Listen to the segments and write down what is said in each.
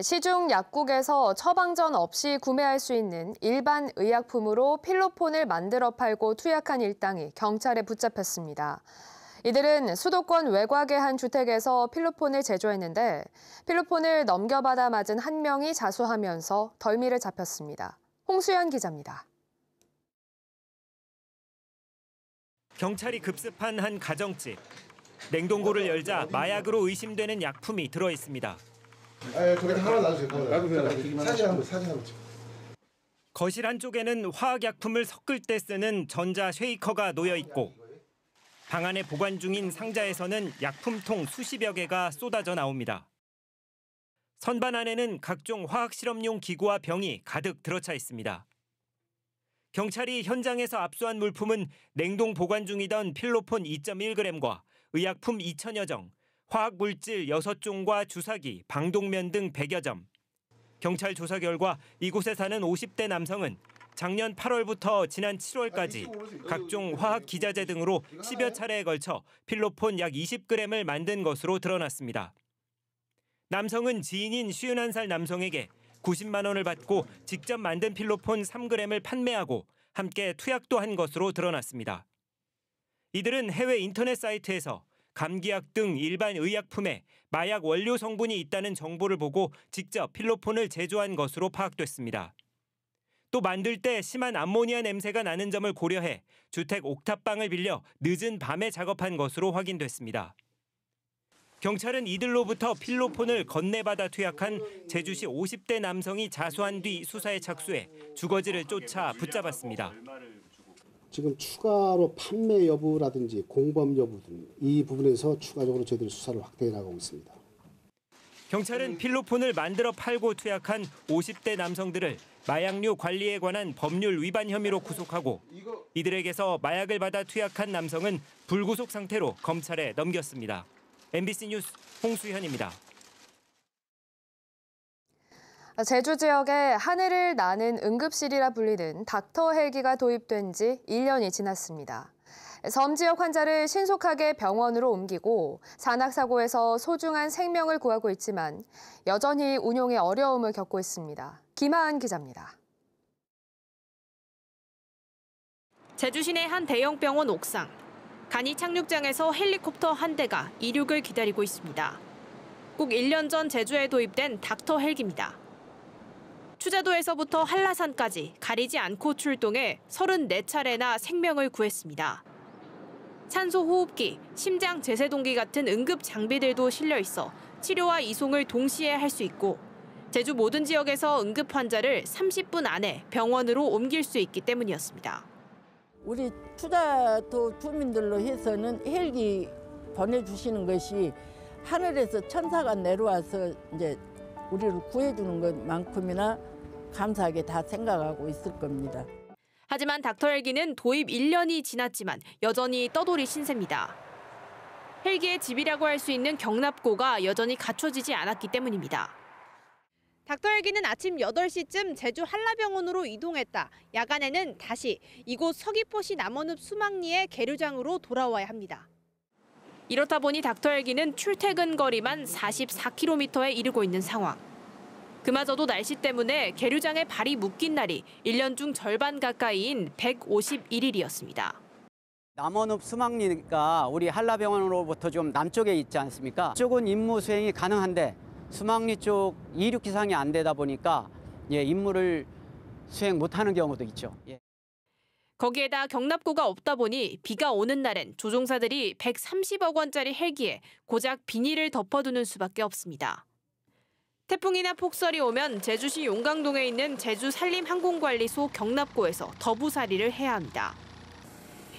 시중 약국에서 처방전 없이 구매할 수 있는 일반 의약품으로 필로폰을 만들어 팔고 투약한 일당이 경찰에 붙잡혔습니다. 이들은 수도권 외곽의 한 주택에서 필로폰을 제조했는데 필로폰을 넘겨받아 맞은 한 명이 자수하면서 덜미를 잡혔습니다. 홍수연 기자입니다. 경찰이 급습한 한 가정집. 냉동고를 열자 마약으로 의심되는 약품이 들어있습니다. 저기 하나 놔주세요. 사진 한번 찍어. 거실 한쪽에는 화학약품을 섞을 때 쓰는 전자 쉐이커가 놓여 있고 방 안에 보관 중인 상자에서는 약품통 수십여 개가 쏟아져 나옵니다. 선반 안에는 각종 화학실험용 기구와 병이 가득 들어차 있습니다. 경찰이 현장에서 압수한 물품은 냉동 보관 중이던 필로폰 2.1g과 의약품 2,000여 정, 화학물질 6종과 주사기, 방독면 등 100여 점. 경찰 조사 결과 이곳에 사는 50대 남성은 작년 8월부터 지난 7월까지 각종 화학 기자재 등으로 10여 차례에 걸쳐 필로폰 약 20g을 만든 것으로 드러났습니다. 남성은 지인인 51살 남성에게 90만 원을 받고 직접 만든 필로폰 3g을 판매하고 함께 투약도 한 것으로 드러났습니다. 이들은 해외 인터넷 사이트에서 감기약 등 일반 의약품에 마약 원료 성분이 있다는 정보를 보고 직접 필로폰을 제조한 것으로 파악됐습니다. 또 만들 때 심한 암모니아 냄새가 나는 점을 고려해 주택 옥탑방을 빌려 늦은 밤에 작업한 것으로 확인됐습니다. 경찰은 이들로부터 필로폰을 건네받아 투약한 제주시 50대 남성이 자수한 뒤 수사에 착수해 주거지를 쫓아 붙잡았습니다. 지금 추가로 판매 여부라든지 공범 여부 등 이 부분에서 추가적으로 저희들이 수사를 확대해 나가고 있습니다. 경찰은 필로폰을 만들어 팔고 투약한 50대 남성들을 마약류 관리에 관한 법률 위반 혐의로 구속하고 이들에게서 마약을 받아 투약한 남성은 불구속 상태로 검찰에 넘겼습니다. MBC 뉴스 홍수현입니다. 제주 지역에 하늘을 나는 응급실이라 불리는 닥터 헬기가 도입된 지 1년이 지났습니다. 섬 지역 환자를 신속하게 병원으로 옮기고 산악사고에서 소중한 생명을 구하고 있지만 여전히 운용에 어려움을 겪고 있습니다. 김하은 기자입니다. 제주 시내 한 대형 병원 옥상. 간이 착륙장에서 헬리콥터 한 대가 이륙을 기다리고 있습니다. 꼭 1년 전 제주에 도입된 닥터 헬기입니다. 추자도에서부터 한라산까지 가리지 않고 출동해 34차례나 생명을 구했습니다. 산소 호흡기, 심장 제세동기 같은 응급 장비들도 실려 있어 치료와 이송을 동시에 할 수 있고 제주 모든 지역에서 응급 환자를 30분 안에 병원으로 옮길 수 있기 때문이었습니다. 우리 추자도 주민들로 해서는 헬기 보내주시는 것이 하늘에서 천사가 내려와서 이제 우리를 구해주는 것만큼이나 감사하게 다 생각하고 있을 겁니다. 하지만 닥터 헬기는 도입 1년이 지났지만 여전히 떠돌이 신세입니다. 헬기의 집이라고 할 수 있는 경납고가 여전히 갖춰지지 않았기 때문입니다. 닥터 헬기는 아침 8시쯤 제주 한라병원으로 이동했다. 야간에는 다시 이곳 서귀포시 남원읍 수막리의 계류장으로 돌아와야 합니다. 이렇다 보니 닥터 헬기는 출퇴근 거리만 44km에 이르고 있는 상황. 그마저도 날씨 때문에 계류장에 발이 묶인 날이 1년 중 절반 가까이인 151일이었습니다. 남원읍 수막리가 우리 한라병원으로부터 좀 남쪽에 있지 않습니까? 이쪽은 임무 수행이 가능한데 수막리 쪽 이륙 기상이 안 되다 보니까 임무를 수행 못하는 경우도 있죠. 거기에다 경납고가 없다 보니 비가 오는 날엔 조종사들이 130억 원짜리 헬기에 고작 비닐을 덮어두는 수밖에 없습니다. 태풍이나 폭설이 오면 제주시 용강동에 있는 제주산림항공관리소 경납고에서 더부살이를 해야 합니다.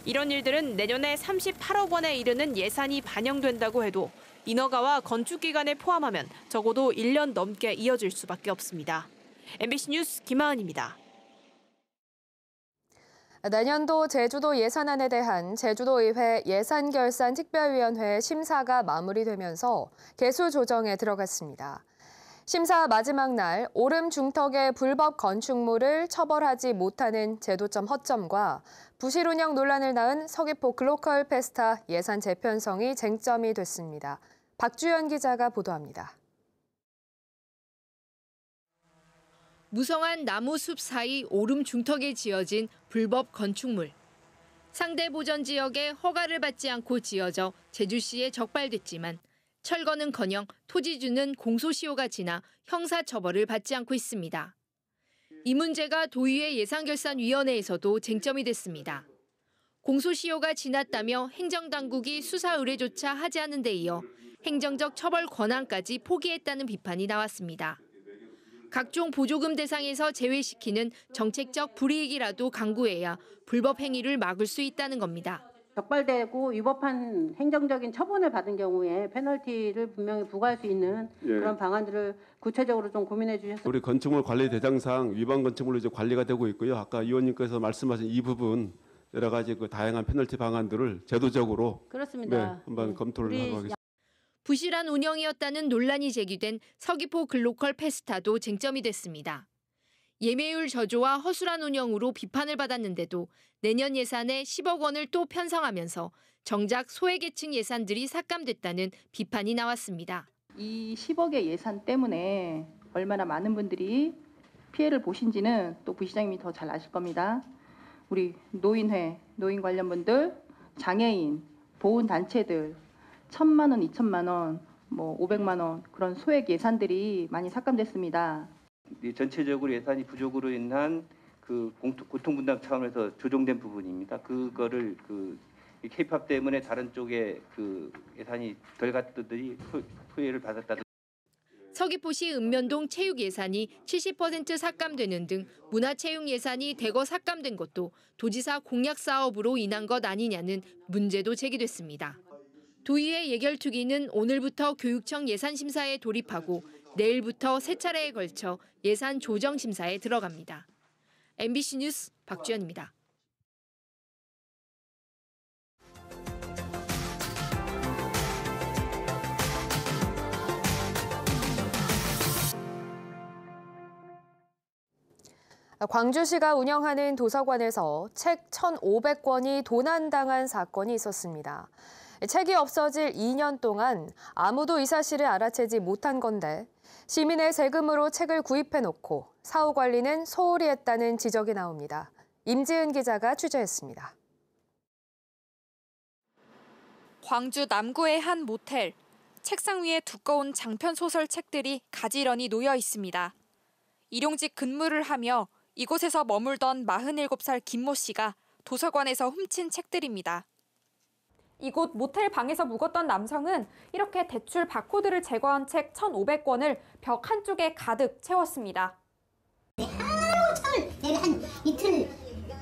이런 일들은 내년에 38억 원에 이르는 예산이 반영된다고 해도 인허가와 건축기간을 포함하면 적어도 1년 넘게 이어질 수밖에 없습니다. MBC 뉴스 김하은입니다. 내년도 제주도 예산안에 대한 제주도의회 예산결산특별위원회 심사가 마무리되면서 개수 조정에 들어갔습니다. 심사 마지막 날 오름 중턱의 불법 건축물을 처벌하지 못하는 제도점 허점과 부실 운영 논란을 낳은 서귀포 글로컬 페스타 예산 재편성이 쟁점이 됐습니다. 박주연 기자가 보도합니다. 무성한 나무 숲 사이 오름 중턱에 지어진 불법 건축물. 상대 보전 지역에 허가를 받지 않고 지어져 제주시에 적발됐지만 철거는커녕 토지주는 공소시효가 지나 형사처벌을 받지 않고 있습니다. 이 문제가 도의회 예산결산위원회에서도 쟁점이 됐습니다. 공소시효가 지났다며 행정당국이 수사 의뢰조차 하지 않은 데 이어 행정적 처벌 권한까지 포기했다는 비판이 나왔습니다. 각종 보조금 대상에서 제외시키는 정책적 불이익이라도 강구해야 불법 행위를 막을 수 있다는 겁니다. 적발되고 위법한 행정적인 처분을 받은 경우에 페널티를 분명히 부과할 수 있는 그런 방안들을 구체적으로 좀 고민해 주셨습니다. 우리 건축물 관리 대장상 위반 건축물로 이제 관리가 되고 있고요. 아까 의원님께서 말씀하신 이 부분 여러 가지 그 다양한 페널티 방안들을 제도적으로 그렇습니다. 한번 검토를 하고 하겠습니다. 부실한 운영이었다는 논란이 제기된 서귀포 글로컬 페스타도 쟁점이 됐습니다. 예매율 저조와 허술한 운영으로 비판을 받았는데도 내년 예산에 10억 원을 또 편성하면서 정작 소외계층 예산들이 삭감됐다는 비판이 나왔습니다. 이 10억의 예산 때문에 얼마나 많은 분들이 피해를 보신지는 또 부시장님이 더 잘 아실 겁니다. 우리 노인회, 노인 관련 분들, 장애인, 보훈단체들 1,000만 원, 2,000만 원, 500만 원 그런 소액 예산들이 많이 삭감됐습니다. 전체적으로 예산이 부족으로 인한 그 고통분담 차원에서 조정된 부분입니다. 그거를 K-팝 때문에 다른 쪽에 그 예산이 덜 갔더니 후회를 받았다. 서귀포시 읍면동 체육 예산이 70% 삭감되는 등 문화체육 예산이 대거 삭감된 것도 도지사 공약 사업으로 인한 것 아니냐는 문제도 제기됐습니다. 도의회 예결특위는 오늘부터 교육청 예산심사에 돌입하고 내일부터 세 차례에 걸쳐 예산 조정 심사에 들어갑니다. MBC 뉴스 박주연입니다. 광주시가 운영하는 도서관에서 책 1,500권이 도난당한 사건이 있었습니다. 책이 없어질 2년 동안 아무도 이 사실을 알아채지 못한 건데 시민의 세금으로 책을 구입해놓고 사후 관리는 소홀히 했다는 지적이 나옵니다. 임지은 기자가 취재했습니다. 광주 남구의 한 모텔. 책상 위에 두꺼운 장편 소설 책들이 가지런히 놓여 있습니다. 일용직 근무를 하며 이곳에서 머물던 47살 김모 씨가 도서관에서 훔친 책들입니다. 이곳 모텔 방에서 묵었던 남성은 이렇게 대출 바코드를 제거한 책 1,500권을 벽 한쪽에 가득 채웠습니다. 하루 종일 내가 한 이틀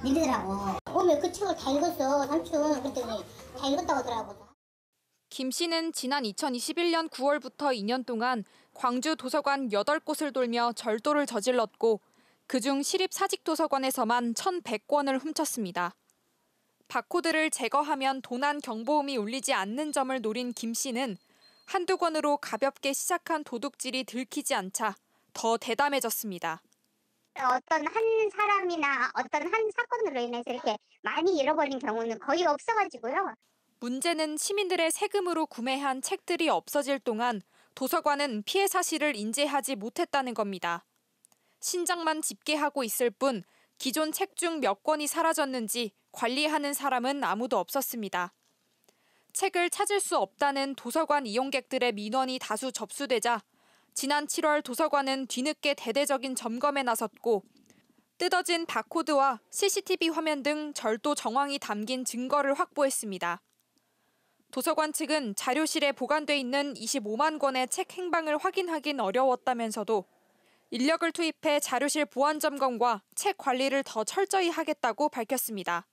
일이더라고. 오면 그 책을 다 읽었어, 삼촌. 그랬더니 다 읽었다고 하더라고. 김 씨는 지난 2021년 9월부터 2년 동안 광주 도서관 8곳을 돌며 절도를 저질렀고 그중 시립사직도서관에서만 1,100권을 훔쳤습니다. 바코드를 제거하면 도난 경보음이 울리지 않는 점을 노린 김 씨는 한두 권으로 가볍게 시작한 도둑질이 들키지 않자 더 대담해졌습니다. 어떤 한 사람이나 어떤 한 사건으로 인해서 이렇게 많이 잃어버린 경우는 거의 없어가지고요. 문제는 시민들의 세금으로 구매한 책들이 없어질 동안 도서관은 피해 사실을 인지하지 못했다는 겁니다. 신장만 집계하고 있을 뿐 기존 책 중 몇 권이 사라졌는지 관리하는 사람은 아무도 없었습니다. 책을 찾을 수 없다는 도서관 이용객들의 민원이 다수 접수되자 지난 7월 도서관은 뒤늦게 대대적인 점검에 나섰고 뜯어진 바코드와 CCTV 화면 등 절도 정황이 담긴 증거를 확보했습니다. 도서관 측은 자료실에 보관돼 있는 25만 권의 책 행방을 확인하긴 어려웠다면서도 인력을 투입해 자료실 보안 점검과 책 관리를 더 철저히 하겠다고 밝혔습니다.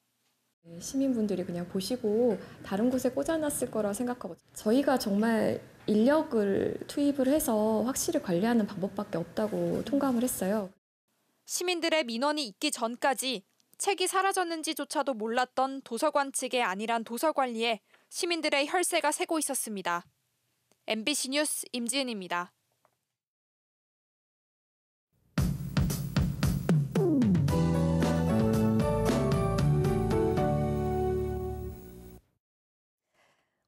시민분들이 그냥 보시고 다른 곳에 꽂아놨을 거라 생각하고 저희가 정말 인력을 투입을 해서 확실히 관리하는 방법밖에 없다고 통감을 했어요. 시민들의 민원이 있기 전까지 책이 사라졌는지조차도 몰랐던 도서관 측의 안일한 도서 관리에 시민들의 혈세가 새고 있었습니다. MBC 뉴스 임지은입니다.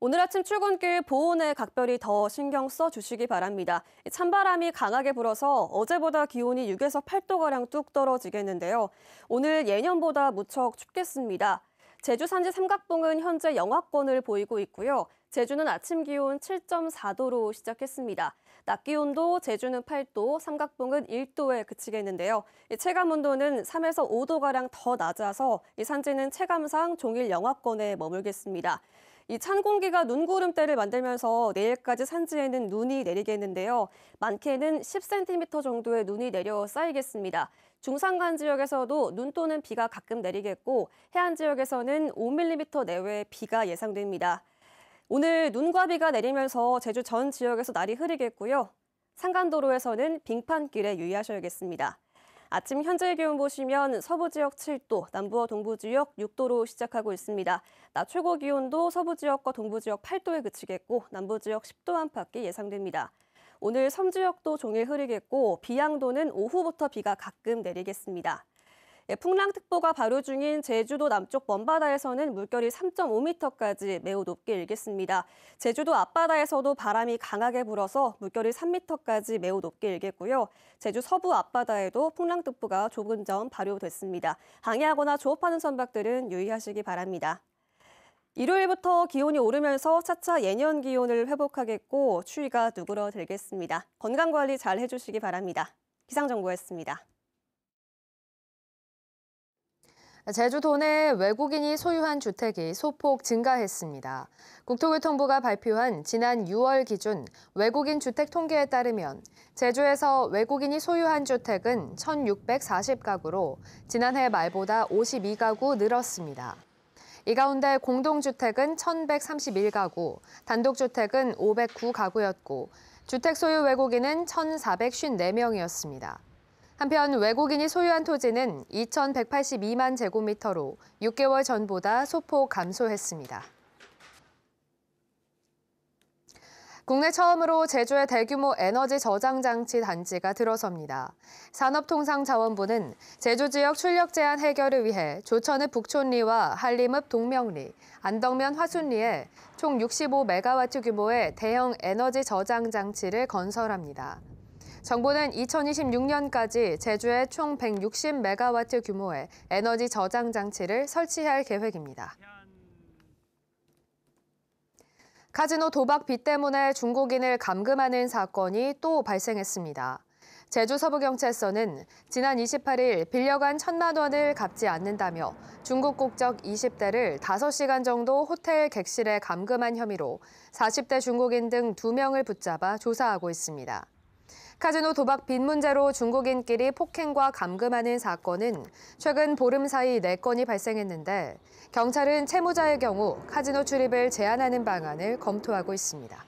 오늘 아침 출근길 보온에 각별히 더 신경 써주시기 바랍니다. 찬바람이 강하게 불어서 어제보다 기온이 6에서 8도가량 뚝 떨어지겠는데요. 오늘 예년보다 무척 춥겠습니다. 제주 산지 삼각봉은 현재 영하권을 보이고 있고요. 제주는 아침 기온 7.4도로 시작했습니다. 낮 기온도 제주는 8도, 삼각봉은 1도에 그치겠는데요. 체감 온도는 3에서 5도가량 더 낮아서 산지는 체감상 종일 영하권에 머물겠습니다. 이 찬 공기가 눈구름대를 만들면서 내일까지 산지에는 눈이 내리겠는데요. 많게는 10cm 정도의 눈이 내려 쌓이겠습니다. 중산간 지역에서도 눈 또는 비가 가끔 내리겠고 해안 지역에서는 5mm 내외의 비가 예상됩니다. 오늘 눈과 비가 내리면서 제주 전 지역에서 날이 흐리겠고요. 산간도로에서는 빙판길에 유의하셔야겠습니다. 아침 현재 기온 보시면 서부 지역 7도, 남부와 동부 지역 6도로 시작하고 있습니다. 낮 최고 기온도 서부 지역과 동부 지역 8도에 그치겠고 남부 지역 10도 안팎이 예상됩니다. 오늘 섬 지역도 종일 흐리겠고 비양도는 오후부터 비가 가끔 내리겠습니다. 풍랑특보가 발효 중인 제주도 남쪽 먼바다에서는 물결이 3.5m까지 매우 높게 일겠습니다. 제주도 앞바다에서도 바람이 강하게 불어서 물결이 3m까지 매우 높게 일겠고요. 제주 서부 앞바다에도 풍랑특보가 조금 전 발효됐습니다. 항해하거나 조업하는 선박들은 유의하시기 바랍니다. 일요일부터 기온이 오르면서 차차 예년 기온을 회복하겠고 추위가 누그러들겠습니다. 건강관리 잘 해주시기 바랍니다. 기상정보였습니다. 제주도 내 외국인이 소유한 주택이 소폭 증가했습니다. 국토교통부가 발표한 지난 6월 기준 외국인 주택 통계에 따르면 제주에서 외국인이 소유한 주택은 1,640가구로 지난해 말보다 52가구 늘었습니다. 이 가운데 공동주택은 1,131가구, 단독주택은 509가구였고 주택 소유 외국인은 1,454명이었습니다. 한편 외국인이 소유한 토지는 2,182만 제곱미터로 6개월 전보다 소폭 감소했습니다. 국내 처음으로 제주에 대규모 에너지 저장 장치 단지가 들어섭니다. 산업통상자원부는 제주 지역 출력 제한 해결을 위해 조천읍 북촌리와 한림읍 동명리, 안덕면 화순리에 총 65메가와트 규모의 대형 에너지 저장 장치를 건설합니다. 정부는 2026년까지 제주에 총 160메가와트 규모의 에너지 저장 장치를 설치할 계획입니다. 카지노 도박 빚 때문에 중국인을 감금하는 사건이 또 발생했습니다. 제주 서부경찰서는 지난 28일 빌려간 1,000만 원을 갚지 않는다며 중국 국적 20대를 5시간 정도 호텔 객실에 감금한 혐의로 40대 중국인 등 2명을 붙잡아 조사하고 있습니다. 카지노 도박 빚 문제로 중국인끼리 폭행과 감금하는 사건은 최근 보름 사이 4건이 발생했는데 경찰은 채무자의 경우 카지노 출입을 제한하는 방안을 검토하고 있습니다.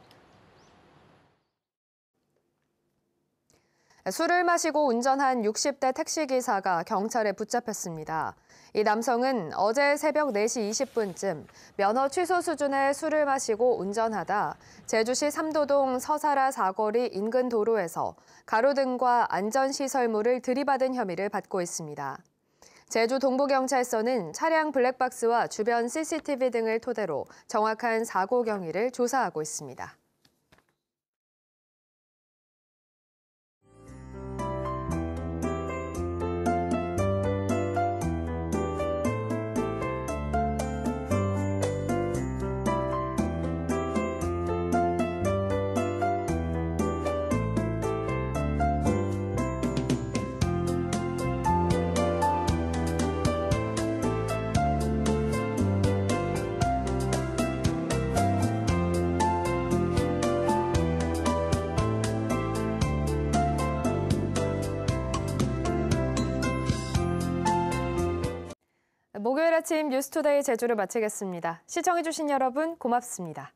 술을 마시고 운전한 60대 택시기사가 경찰에 붙잡혔습니다. 이 남성은 어제 새벽 4시 20분쯤 면허 취소 수준의 술을 마시고 운전하다 제주시 삼도동 서사라 사거리 인근 도로에서 가로등과 안전시설물을 들이받은 혐의를 받고 있습니다. 제주 동부경찰서는 차량 블랙박스와 주변 CCTV 등을 토대로 정확한 사고 경위를 조사하고 있습니다. 목요일 아침 뉴스투데이 제주를 마치겠습니다. 시청해주신 여러분 고맙습니다.